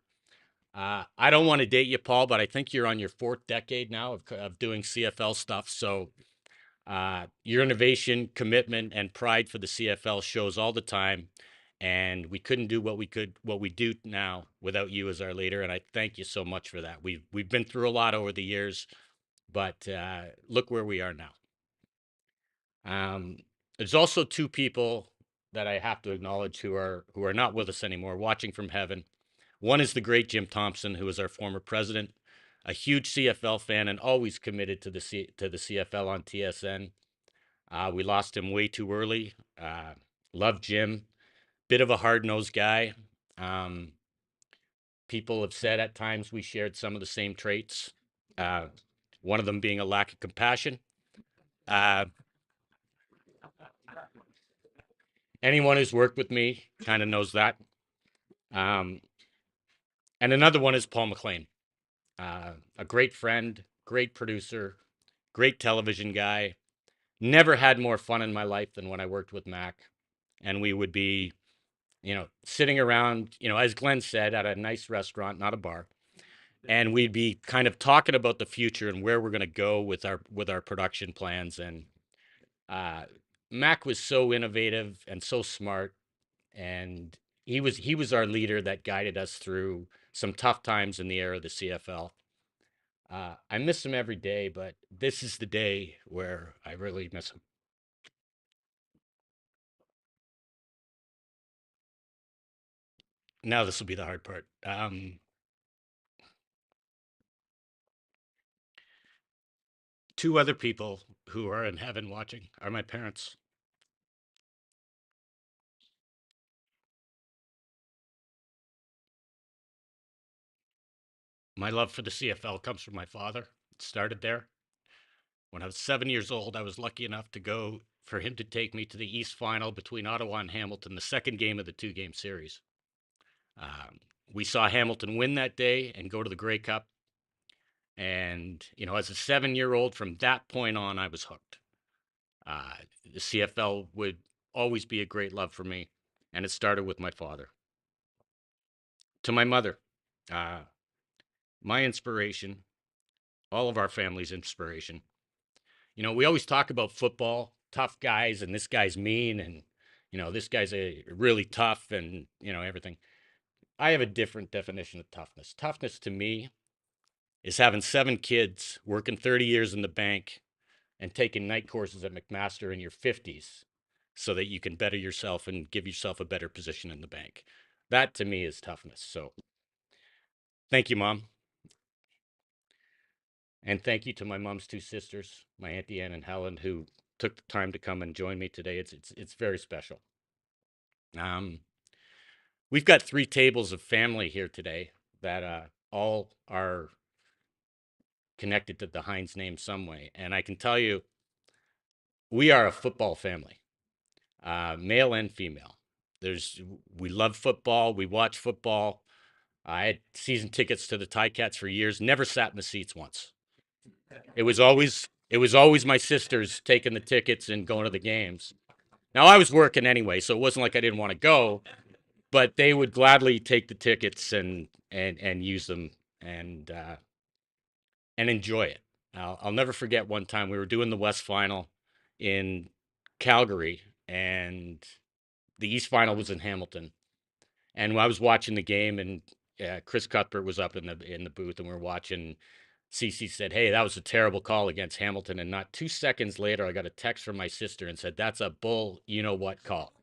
I don't want to date you, Paul, but I think you're on your 4th decade now of doing CFL stuff. So your innovation, commitment, and pride for the CFL shows all the time. And we couldn't do what we do now without you as our leader. And I thank you so much for that. We've been through a lot over the years, but look where we are now. There's also 2 people that I have to acknowledge who are not with us anymore, watching from heaven. One is the great Jim Thompson, who was our former president, a huge CFL fan and always committed to the CFL on TSN. We lost him way too early. Love Jim. Bit of a hard-nosed guy. People have said at times we shared some of the same traits. One of them being a lack of compassion. Anyone who's worked with me kind of knows that. And another one is Paul McLean, a great friend, great producer, great television guy. Never had more fun in my life than when I worked with Mac. And we would be, sitting around, as Glenn said, at a nice restaurant, not a bar. And we'd be kind of talking about the future and where we're going to go with our production plans. And Mac was so innovative and so smart. And he was our leader that guided us through some tough times in the era of the CFL. I miss him every day, but this is the day where I really miss him. Now this will be the hard part. 2 other people who are in heaven watching are my parents. My love for the CFL comes from my father. It started there. When I was 7 years old, I was lucky enough for him to take me to the East Final between Ottawa and Hamilton, the second game of the 2-game series. We saw Hamilton win that day and go to the Grey Cup. And, as a 7-year-old, from that point on, I was hooked. The CFL would always be a great love for me, and it started with my father. To my mother, my inspiration, all of our family's inspiration. We always talk about football, tough guys, and this guy's mean, and, this guy's really tough, and, everything. I have a different definition of toughness. Toughness to me is having 7 kids, working 30 years in the bank, and taking night courses at McMaster in your 50s so that you can better yourself and give yourself a better position in the bank. That to me is toughness. So Thank you, Mom. And thank you to my mom's two sisters, my Auntie Ann and Helen, who took the time to come and join me today. It's very special. We've got 3 tables of family here today that all are connected to the Hines name some way. And I can tell you, we are a football family, male and female. We love football. We watch football. I had season tickets to the Ticats for years. Never sat in the seats once. It was always my sisters taking the tickets and going to the games. Now I was working anyway, so it wasn't like I didn't want to go, but they would gladly take the tickets and use them and enjoy it. I'll never forget one time we were doing the West Final in Calgary, and the East Final was in Hamilton. And I was watching the game, and Chris Cuthbert was up in the booth, and we were watching. CC said, "Hey, that was a terrible call against Hamilton." And not 2 seconds later, I got a text from my sister and said, "That's a bull, you know what call."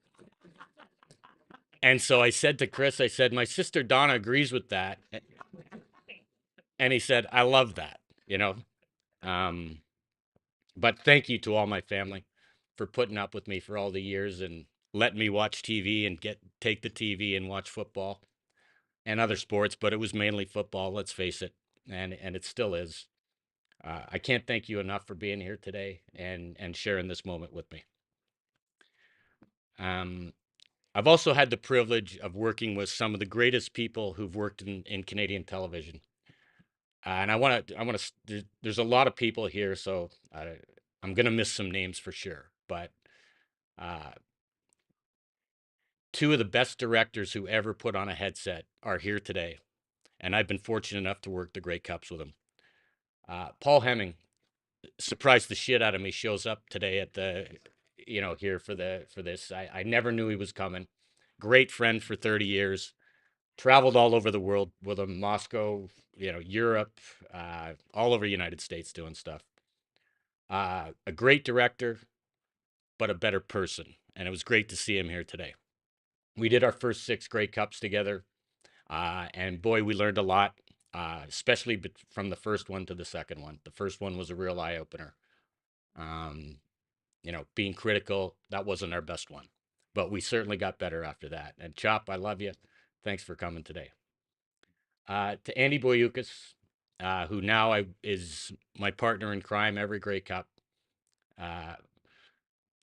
And so I said to Chris, I said, "My sister Donna agrees with that." And he said, "I love that, you know." But thank you to all my family for putting up with me for all the years and letting me watch TV and take the TV and watch football and other sports, but it was mainly football, let's face it, and it still is. I can't thank you enough for being here today and sharing this moment with me. I've also had the privilege of working with some of the greatest people who've worked in Canadian television. And I want to, there's a lot of people here, so I'm going to miss some names for sure. But 2 of the best directors who ever put on a headset are here today. And I've been fortunate enough to work the Grey Cups with them. Paul Hemming surprised the shit out of me, shows up today at the, here for this. I never knew he was coming. Great friend for 30 years. Traveled all over the world with him, Moscow, Europe, all over the United States doing stuff. A great director, but a better person. And it was great to see him here today. We did our first 6 Grey Cups together. And boy, we learned a lot, especially from the first one to the second one. The first one was a real eye-opener. Being critical, that wasn't our best one. But we certainly got better after that. And Chop, I love you. Thanks for coming today. To Andy Boyukas, who now is my partner in crime every Grey Cup. An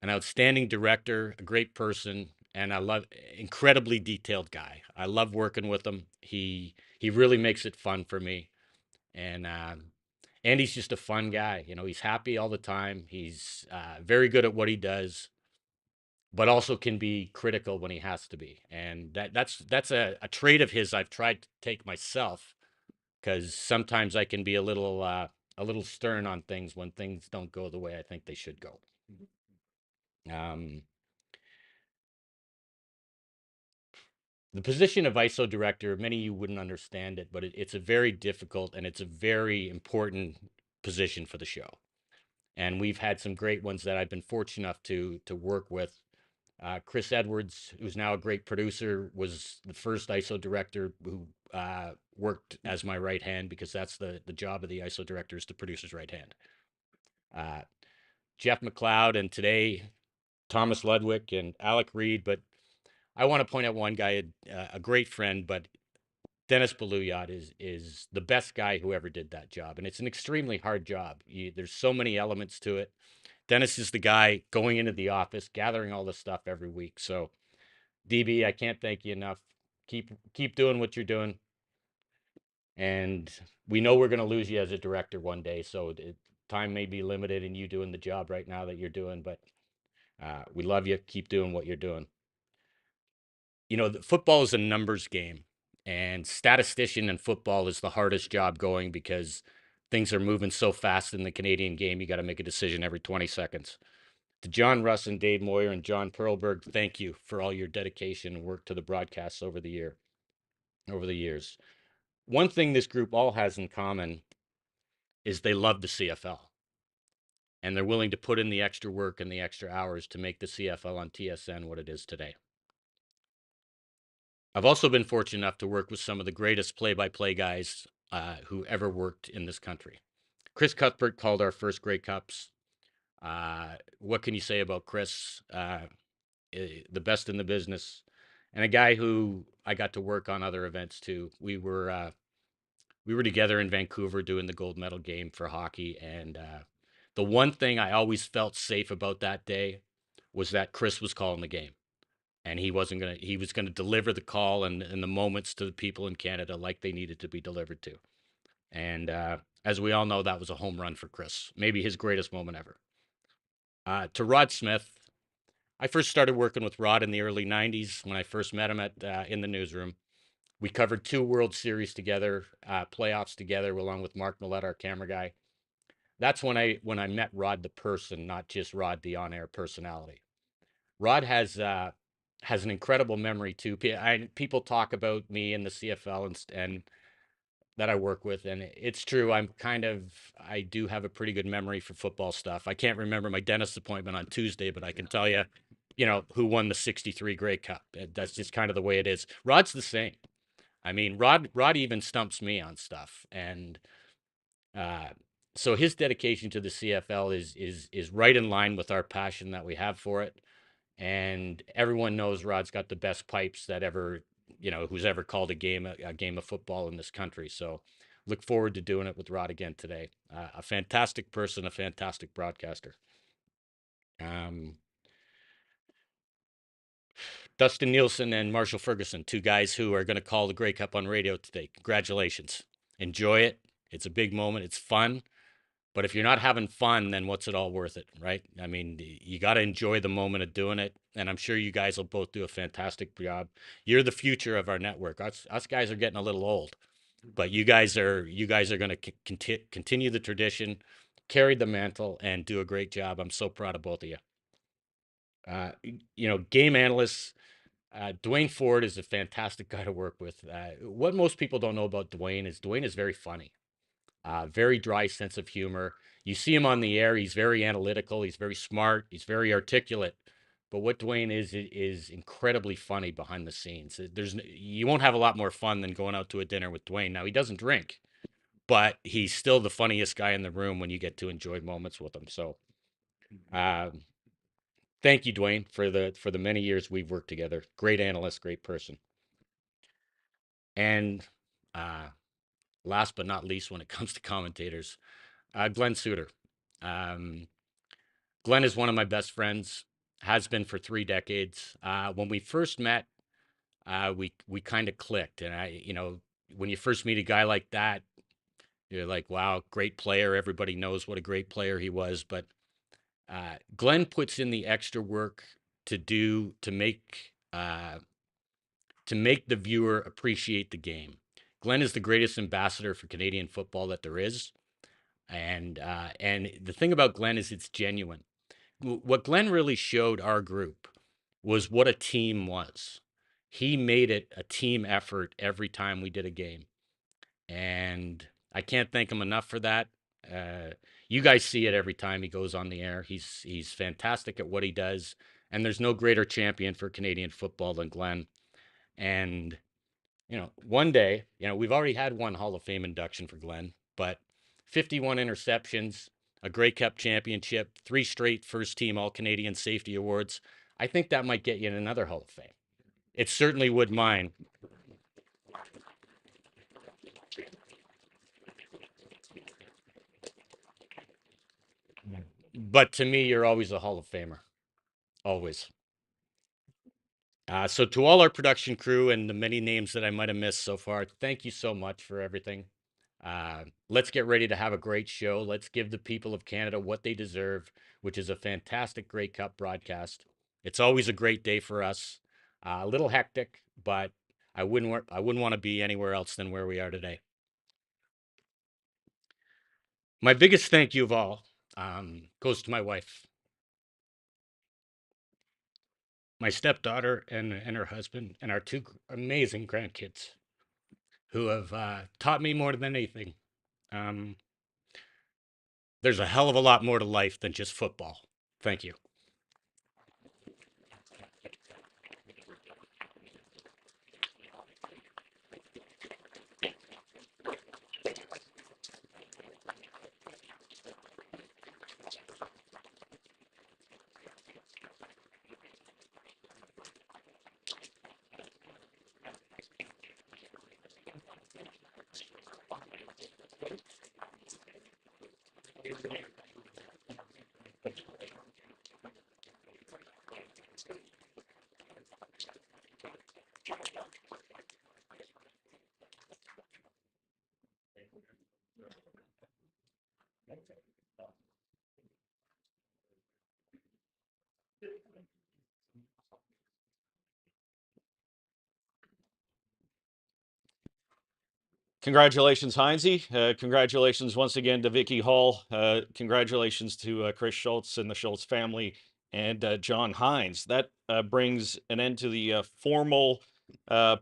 outstanding director, a great person, and incredibly detailed guy. I love working with him. He really makes it fun for me. And Andy's just a fun guy. He's happy all the time. He's very good at what he does, but also can be critical when he has to be. And that's a trait of his I've tried to take myself, because sometimes I can be a little stern on things when things don't go the way I think they should go. The position of ISO director, many of you wouldn't understand it, but it's a very difficult and it's a very important position for the show. And we've had some great ones that I've been fortunate enough to work with. Chris Edwards, who's now a great producer, was the first ISO director who worked as my right hand, because that's the job of the ISO director, is the producer's right hand. Jeff McLeod, and today Thomas Ludwig and Alec Reed. But I want to point out one guy, a great friend, but Dennis Baluyot is the best guy who ever did that job. And it's an extremely hard job. There's so many elements to it. Dennis is the guy going into the office, gathering all this stuff every week. So DB, I can't thank you enough. Keep doing what you're doing. And we know we're going to lose you as a director one day. So time may be limited in you doing the job right now that you're doing, but we love you. Keep doing what you're doing. Football is a numbers game, and statistician in football is the hardest job going, because things are moving so fast in the Canadian game. You got to make a decision every 20 seconds. To John Russ and Dave Moyer and John Perlberg, thank you for all your dedication and work to the broadcasts over the years. One thing this group all has in common is they love the CFL, and they're willing to put in the extra work and the extra hours to make the CFL on TSN what it is today. I've also been fortunate enough to work with some of the greatest play-by-play guys who ever worked in this country. Chris Cuthbert called our first Grey Cups. What can you say about Chris? The best in the business, and a guy who I got to work on other events too. We were together in Vancouver doing the gold medal game for hockey, and the one thing I always felt safe about that day was that Chris was calling the game, and he was gonna deliver the call and the moments to the people in Canada like they needed to be delivered to. And as we all know, that was a home run for Chris, maybe his greatest moment ever. To Rod Smith, I first started working with Rod in the early 90s when I first met him in the newsroom. We covered 2 World Series together, playoffs together, along with Mark Millett, our camera guy. That's when I met Rod the person, not just Rod the on-air personality. Rod has an incredible memory too. People talk about me in the CFL and that I work with, and it's true. I do have a pretty good memory for football stuff. I can't remember my dentist appointment on Tuesday, but I can tell you, who won the '63 Grey Cup. That's just kind of the way it is. Rod's the same. I mean, Rod even stumps me on stuff, and so his dedication to the CFL is right in line with our passion that we have for it. And everyone knows Rod's got the best pipes that ever, who's ever called a game of football in this country. So look forward to doing it with Rod again today. A fantastic person, a fantastic broadcaster. Dustin Nielsen and Marshall Ferguson, 2 guys who are going to call the Grey Cup on radio today. Congratulations. Enjoy it. It's a big moment. It's fun. But if you're not having fun, then what's it all worth it, right? I mean, you got to enjoy the moment of doing it. And I'm sure you guys will both do a fantastic job. You're the future of our network. Us guys are getting a little old, but you guys are going to continue the tradition, carry the mantle, and do a great job. I'm so proud of both of you. Game analysts, Dwayne Ford is a fantastic guy to work with. What most people don't know about Dwayne is very funny. Very dry sense of humor. You see him on the air, he's very analytical, he's very smart, he's very articulate. But what Dwayne is incredibly funny behind the scenes. You won't have a lot more fun than going out to a dinner with Dwayne. Now, he doesn't drink, but he's still the funniest guy in the room when you get to enjoy moments with him. So thank you, Dwayne, for the many years we've worked together. Great analyst, great person. And last but not least, when it comes to commentators, Glenn Suter. Glenn is one of my best friends, has been for 3 decades. When we first met, we kind of clicked. And when you first meet a guy like that, you're like, wow, great player. Everybody knows what a great player he was. But Glenn puts in the extra work to make the viewer appreciate the game. Glenn is the greatest ambassador for Canadian football that there is. And the thing about Glenn is it's genuine. What Glenn really showed our group was what a team was. He made it a team effort every time we did a game. And I can't thank him enough for that. You guys see it every time he goes on the air. He's fantastic at what he does. And there's no greater champion for Canadian football than Glenn. And, one day, we've already had one Hall of Fame induction for Glenn, but 51 interceptions, a Grey Cup championship, 3 straight first-team All-Canadian safety awards. I think that might get you in another Hall of Fame. It certainly would mine. But to me, you're always a Hall of Famer. Always. So to all our production crew and the many names that I might have missed so far, thank you so much for everything. Let's get ready to have a great show. Let's give the people of Canada what they deserve, which is a fantastic Grey Cup broadcast. It's always a great day for us. A little hectic, but I wouldn't want to be anywhere else than where we are today. My biggest thank you of all goes to my wife, my stepdaughter, and her husband, and our 2 amazing grandkids who have taught me more than anything. There's a hell of a lot more to life than just football. Thank you.
Congratulations, Heinze. Congratulations once again to Vicki Hall. Congratulations to Chris Schultz and the Schultz family and Jon Hynes. That brings an end to the formal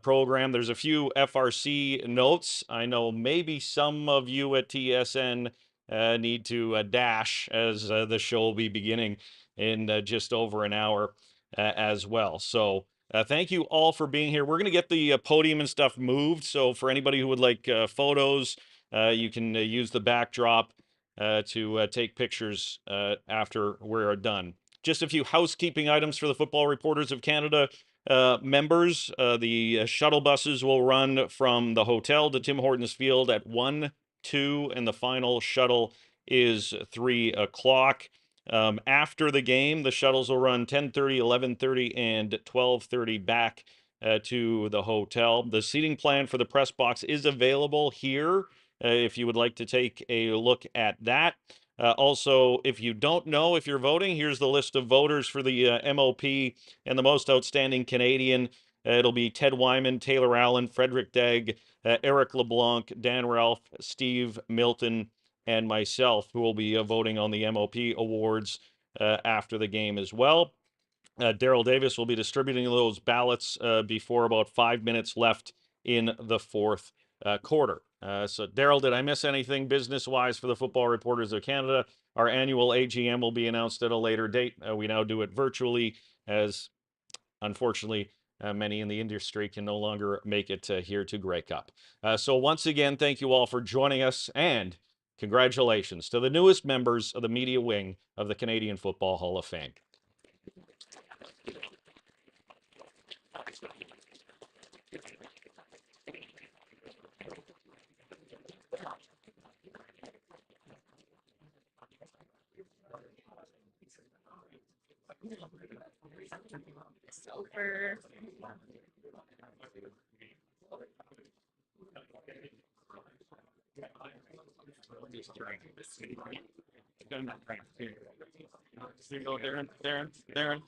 program. There's a few FRC notes. I know maybe some of you at TSN need to dash as the show will be beginning in just over an hour as well. So thank you all for being here. We're going to get the podium and stuff moved. So for anybody who would like photos, you can use the backdrop to take pictures after we're done. Just a few housekeeping items for the Football Reporters of Canada members. The shuttle buses will run from the hotel to Tim Hortons Field at 1, 2, and the final shuttle is 3 o'clock. After the game, the shuttles will run 10:30, 11:30, and 12:30 back to the hotel. The seating plan for the press box is available here if you would like to take a look at that. Also, if you don't know if you're voting, here's the list of voters for the MOP and the most outstanding Canadian. It'll be Ted Wyman, Taylor Allen, Frederick Degg, Eric LeBlanc, Dan Ralph, Steve Milton, and myself, who will be voting on the MOP awards after the game as well. Darrell Davis will be distributing those ballots before about 5 minutes left in the fourth quarter. So, Darrell, did I miss anything business-wise for the Football Reporters of Canada? Our annual AGM will be announced at a later date. We now do it virtually, as unfortunately many in the industry can no longer make it here to Grey Cup. So once again, thank you all for joining us, and congratulations to the newest members of the media wing of the Canadian Football Hall of Fame.
Over.
Darrin.